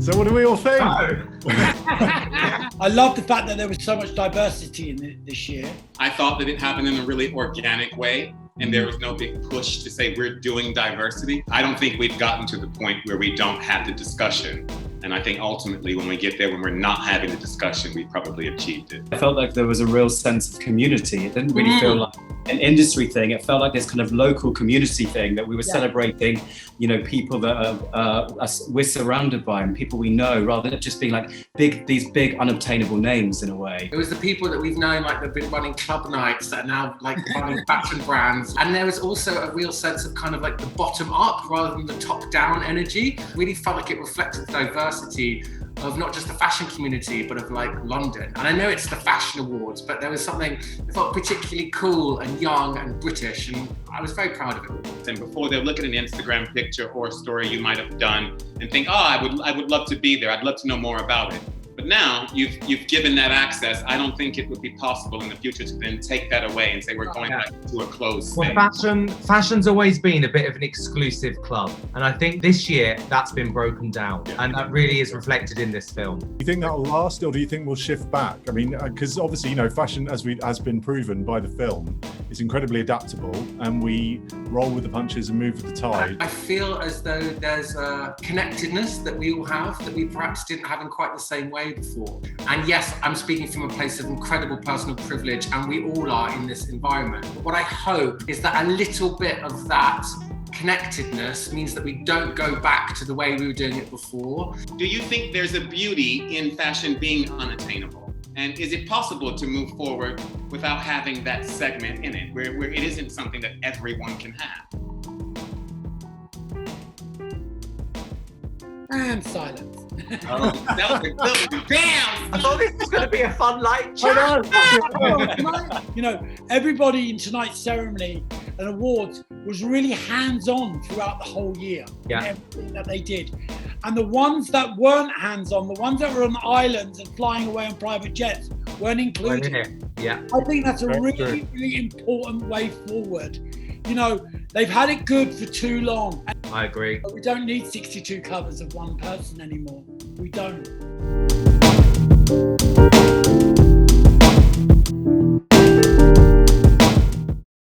So what do we all think? I love the fact that there was so much diversity in this year. I thought that it happened in a really organic way, and there was no big push to say we're doing diversity. I don't think we've gotten to the point where we don't have the discussion. And I think ultimately when we get there, when we're not having the discussion, we probably achieved it. I felt like there was a real sense of community. It didn't really feel like an industry thing. It felt like this kind of local community thing that we were celebrating, you know, people that we're surrounded by and people we know, rather than just being like these big unobtainable names in a way. It was the people that we've known, like they've been running club nights that are now like running fashion brands. And there was also a real sense of kind of like the bottom up rather than the top down energy. Really felt like it reflected the diversity of not just the fashion community, but of like London. And I know it's the fashion awards, but there was something that felt particularly cool and young and British, and I was very proud of it. And before they'll look at an Instagram picture or a story you might have done and think, oh, I would love to be there. I'd love to know more about it. But now you've given that access. I don't think it would be possible in the future to then take that away and say we're going back to a closed space. Well, fashion's always been a bit of an exclusive club, and I think this year that's been broken down, and that really is reflected in this film. Do you think that'll last, or do you think we'll shift back? I mean, because obviously, you know, fashion, as been proven by the film, is incredibly adaptable, and we roll with the punches and move with the tide. I feel as though there's a connectedness that we all have that we perhaps didn't have in quite the same way before. And yes, I'm speaking from a place of incredible personal privilege, and we all are in this environment. But what I hope is that a little bit of that connectedness means that we don't go back to the way we were doing it before. Do you think there's a beauty in fashion being unattainable? And is it possible to move forward without having that segment in it, where it isn't something that everyone can have? And silence. Oh, that was a good one. Damn! I thought this was going to be a fun light chat. You know, everybody in tonight's ceremony and awards was really hands-on throughout the whole year. Yeah. Everything that they did. And the ones that weren't hands-on, the ones that were on islands and flying away on private jets, weren't included. Yeah. I think that's a really, really important way forward. You know, they've had it good for too long. I agree. But we don't need 62 covers of one person anymore. We don't.